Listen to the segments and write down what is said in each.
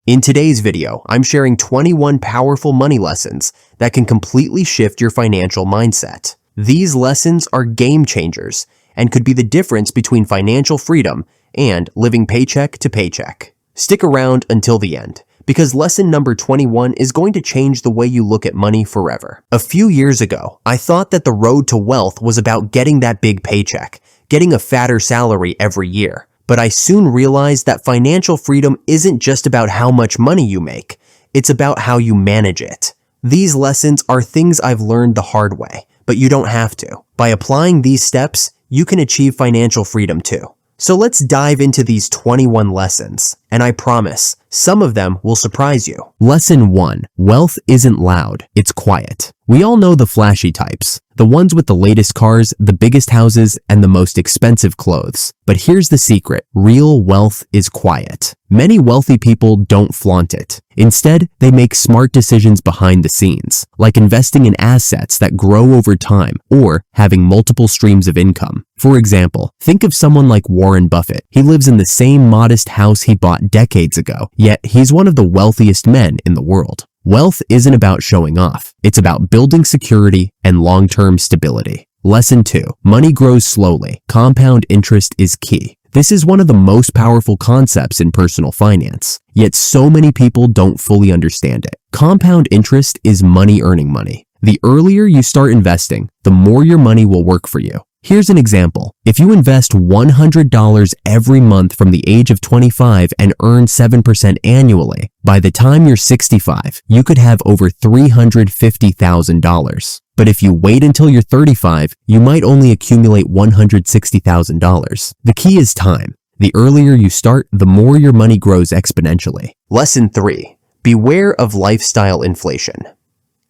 In today's video, I'm sharing 21 powerful money lessons that can completely shift your financial mindset. These lessons are game changers and could be the difference between financial freedom and living paycheck to paycheck. Stick around until the end, because lesson number 21 is going to change the way you look at money forever. A few years ago, I thought that the road to wealth was about getting that big paycheck, getting a fatter salary every year. But I soon realized that financial freedom isn't just about how much money you make, it's about how you manage it. These lessons are things I've learned the hard way, but you don't have to. By applying these steps, you can achieve financial freedom too. So let's dive into these 21 lessons, and I promise, some of them will surprise you. Lesson 1. Wealth isn't loud, it's quiet. We all know the flashy types, the ones with the latest cars, the biggest houses, and the most expensive clothes. But here's the secret, real wealth is quiet. Many wealthy people don't flaunt it. Instead, they make smart decisions behind the scenes, like investing in assets that grow over time or having multiple streams of income. For example, think of someone like Warren Buffett. He lives in the same modest house he bought decades ago, yet he's one of the wealthiest men in the world. Wealth isn't about showing off. It's about building security and long-term stability. Lesson 2. Money grows slowly. Compound interest is key. This is one of the most powerful concepts in personal finance, yet so many people don't fully understand it. Compound interest is money earning money. The earlier you start investing, the more your money will work for you. Here's an example. If you invest $100 every month from the age of 25 and earn 7% annually, by the time you're 65, you could have over $350,000. But if you wait until you're 35, you might only accumulate $160,000. The key is time. The earlier you start, the more your money grows exponentially. Lesson 3. Beware of lifestyle inflation.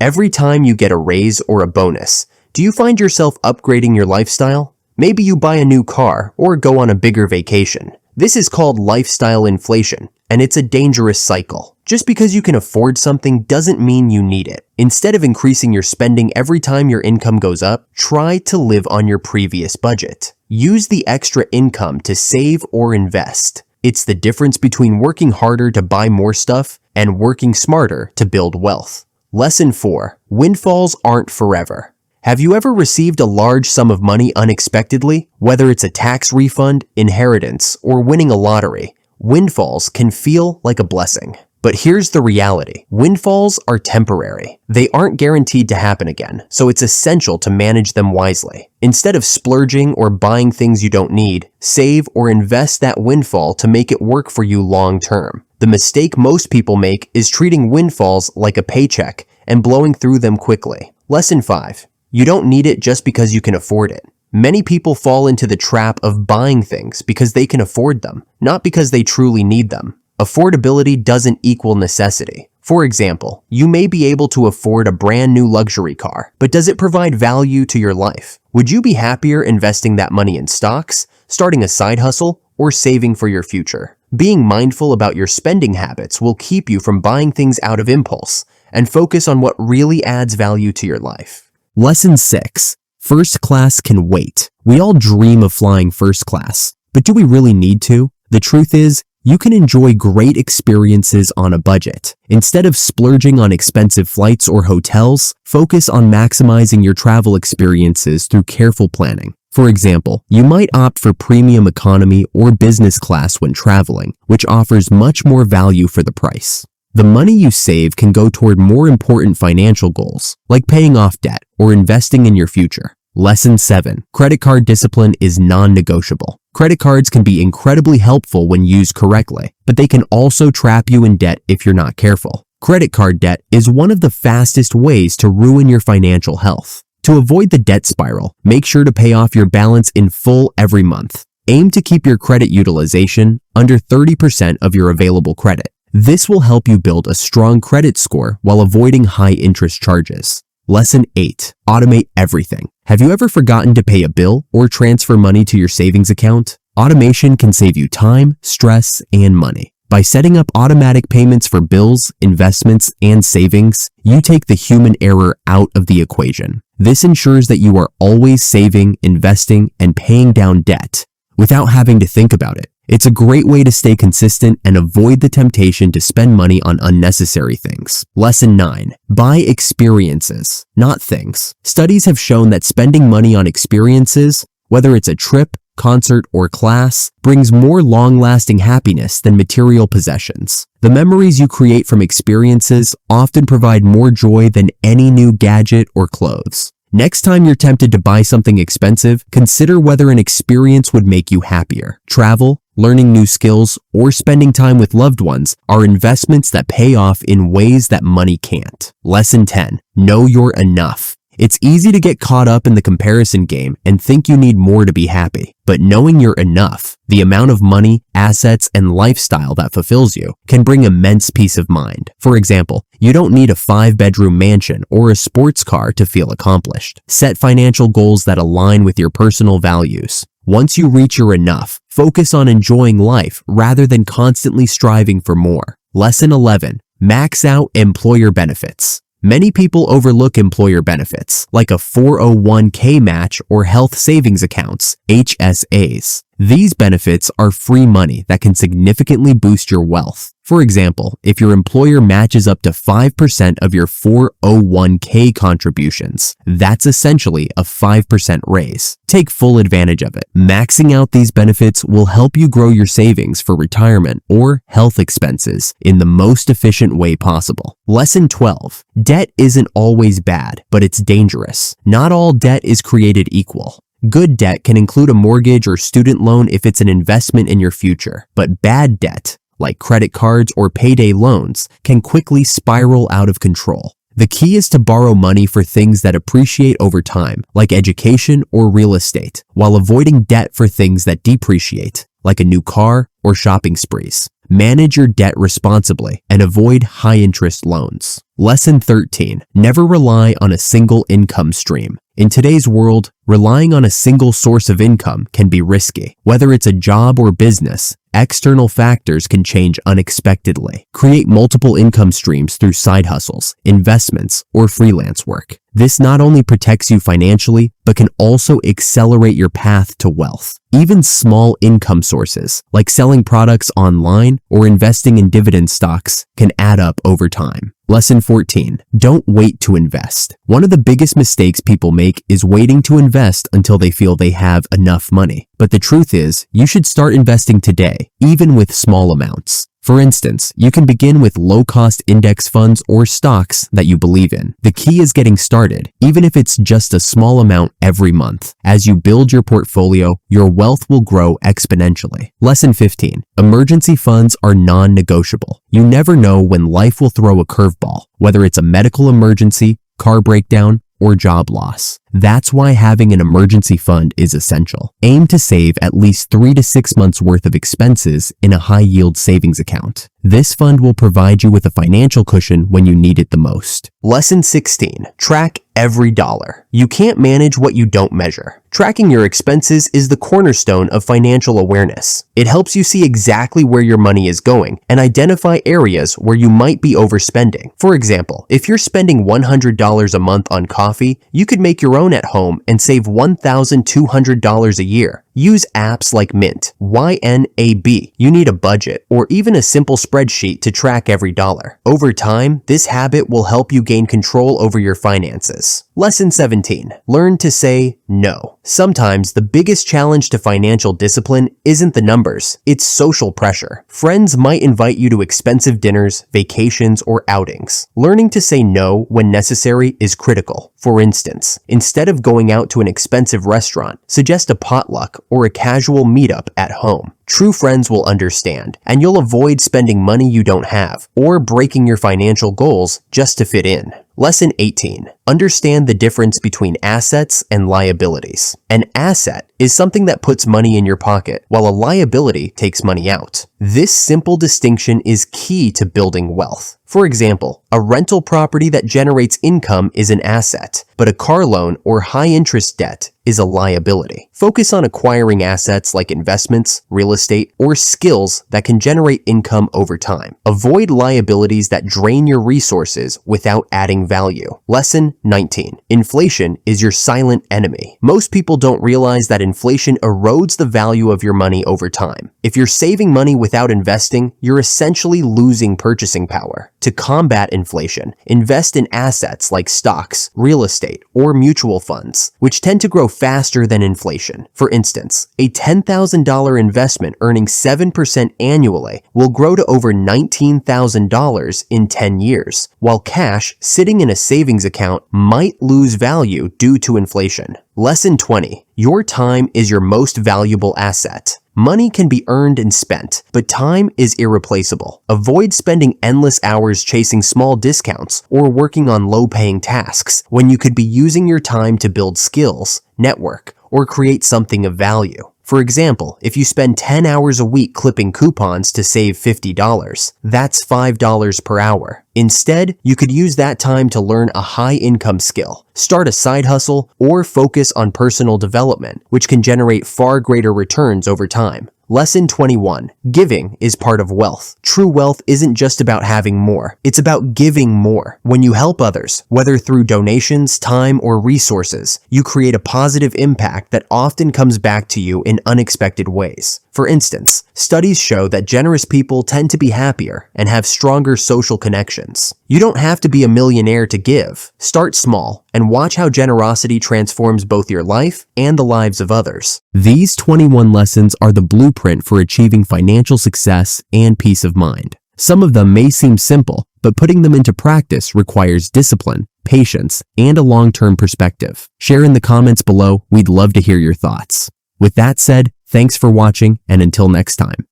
Every time you get a raise or a bonus, do you find yourself upgrading your lifestyle? Maybe you buy a new car or go on a bigger vacation. This is called lifestyle inflation, and it's a dangerous cycle. Just because you can afford something doesn't mean you need it. Instead of increasing your spending every time your income goes up, try to live on your previous budget. Use the extra income to save or invest. It's the difference between working harder to buy more stuff and working smarter to build wealth. Lesson 4. Windfalls aren't forever. Have you ever received a large sum of money unexpectedly? Whether it's a tax refund, inheritance, or winning a lottery, windfalls can feel like a blessing. But here's the reality. Windfalls are temporary. They aren't guaranteed to happen again, so it's essential to manage them wisely. Instead of splurging or buying things you don't need, save or invest that windfall to make it work for you long term. The mistake most people make is treating windfalls like a paycheck and blowing through them quickly. Lesson 5. You don't need it just because you can afford it. Many people fall into the trap of buying things because they can afford them, not because they truly need them. Affordability doesn't equal necessity. For example, you may be able to afford a brand new luxury car, but does it provide value to your life? Would you be happier investing that money in stocks, starting a side hustle, or saving for your future? Being mindful about your spending habits will keep you from buying things out of impulse and focus on what really adds value to your life. Lesson 6. First class can wait. We all dream of flying first class, but do we really need to? The truth is, you can enjoy great experiences on a budget. Instead of splurging on expensive flights or hotels, focus on maximizing your travel experiences through careful planning. For example, you might opt for premium economy or business class when traveling, which offers much more value for the price. The money you save can go toward more important financial goals, like paying off debt or investing in your future. Lesson 7. Credit card discipline is non-negotiable. Credit cards can be incredibly helpful when used correctly, but they can also trap you in debt if you're not careful. Credit card debt is one of the fastest ways to ruin your financial health. To avoid the debt spiral, make sure to pay off your balance in full every month. Aim to keep your credit utilization under 30% of your available credit. This will help you build a strong credit score while avoiding high interest charges. Lesson 8. Automate everything. Have you ever forgotten to pay a bill or transfer money to your savings account? Automation can save you time, stress, and money. By setting up automatic payments for bills, investments, and savings, you take the human error out of the equation. This ensures that you are always saving, investing, and paying down debt without having to think about it. It's a great way to stay consistent and avoid the temptation to spend money on unnecessary things. Lesson 9. Buy experiences, not things. Studies have shown that spending money on experiences, whether it's a trip, concert, or class, brings more long-lasting happiness than material possessions. The memories you create from experiences often provide more joy than any new gadget or clothes. Next time you're tempted to buy something expensive, consider whether an experience would make you happier. Travel, learning new skills, or spending time with loved ones are investments that pay off in ways that money can't. Lesson 10. Know you're enough. It's easy to get caught up in the comparison game and think you need more to be happy. But knowing you're enough, the amount of money, assets, and lifestyle that fulfills you, can bring immense peace of mind. For example, you don't need a 5-bedroom mansion or a sports car to feel accomplished. Set financial goals that align with your personal values. Once you reach your enough, focus on enjoying life rather than constantly striving for more. Lesson 11. Max out employer benefits. Many people overlook employer benefits, like a 401k match or health savings accounts, HSAs. These benefits are free money that can significantly boost your wealth. For example, if your employer matches up to 5% of your 401k contributions, that's essentially a 5% raise. Take full advantage of it. Maxing out these benefits will help you grow your savings for retirement or health expenses in the most efficient way possible. Lesson 12. Debt isn't always bad, but it's dangerous. Not all debt is created equal. Good debt can include a mortgage or student loan if it's an investment in your future, but bad debt, like credit cards or payday loans, can quickly spiral out of control. The key is to borrow money for things that appreciate over time, like education or real estate, while avoiding debt for things that depreciate, like a new car or shopping sprees. Manage your debt responsibly and avoid high-interest loans. Lesson 13. Never rely on a single income stream. In today's world, relying on a single source of income can be risky. Whether it's a job or business, external factors can change unexpectedly. Create multiple income streams through side hustles, investments, or freelance work. This not only protects you financially, but can also accelerate your path to wealth. Even small income sources, like selling products online or investing in dividend stocks, can add up over time. Lesson 14. Don't wait to invest. One of the biggest mistakes people make is waiting to invest until they feel they have enough money. But the truth is, you should start investing today, even with small amounts. For instance, you can begin with low-cost index funds or stocks that you believe in. The key is getting started, even if it's just a small amount every month. As you build your portfolio, your wealth will grow exponentially. Lesson 15. Emergency funds are non-negotiable. You never know when life will throw a curveball, whether it's a medical emergency, car breakdown, or job loss. That's why having an emergency fund is essential. Aim to save at least 3 to 6 months worth of expenses in a high-yield savings account. This fund will provide you with a financial cushion when you need it the most. Lesson 16. Track every dollar. You can't manage what you don't measure. Tracking your expenses is the cornerstone of financial awareness. It helps you see exactly where your money is going and identify areas where you might be overspending. For example, if you're spending $100 a month on coffee, you could make your own at home and save $1,200 a year. Use apps like Mint, YNAB. You need a budget or even a simple spreadsheet to track every dollar. Over time, this habit will help you gain control over your finances. Lesson 17. Learn to say no. Sometimes the biggest challenge to financial discipline isn't the numbers, it's social pressure. Friends might invite you to expensive dinners, vacations, or outings. Learning to say no when necessary is critical. For instance, instead of going out to an expensive restaurant, suggest a potluck or a casual meetup at home. True friends will understand, and you'll avoid spending money you don't have or breaking your financial goals just to fit in. Lesson 18. Understand the difference between assets and liabilities. An asset is something that puts money in your pocket, while a liability takes money out. This simple distinction is key to building wealth. For example, a rental property that generates income is an asset, but a car loan or high-interest debt is a liability. Focus on acquiring assets like investments, real estate, or skills that can generate income over time. Avoid liabilities that drain your resources without adding value. Lesson Lesson 19. Inflation is your silent enemy. Most people don't realize that inflation erodes the value of your money over time. If you're saving money without investing, you're essentially losing purchasing power. To combat inflation, invest in assets like stocks, real estate, or mutual funds, which tend to grow faster than inflation. For instance, a $10,000 investment earning 7% annually will grow to over $19,000 in 10 years, while cash sitting in a savings account might lose value due to inflation. Lesson 20. Your time is your most valuable asset. Money can be earned and spent, but time is irreplaceable. Avoid spending endless hours chasing small discounts or working on low-paying tasks when you could be using your time to build skills, network, or create something of value. For example, if you spend 10 hours a week clipping coupons to save $50, that's $5 per hour. Instead, you could use that time to learn a high-income skill, start a side hustle, or focus on personal development, which can generate far greater returns over time. Lesson 21. Giving is part of wealth. True wealth isn't just about having more. It's about giving more. When you help others, whether through donations, time, or resources, you create a positive impact that often comes back to you in unexpected ways. For instance, studies show that generous people tend to be happier and have stronger social connections. You don't have to be a millionaire to give. Start small and watch how generosity transforms both your life and the lives of others. These 21 lessons are the blueprint for achieving financial success and peace of mind. Some of them may seem simple, but putting them into practice requires discipline, patience, and a long-term perspective. Share in the comments below. We'd love to hear your thoughts. With that said, thanks for watching, and until next time.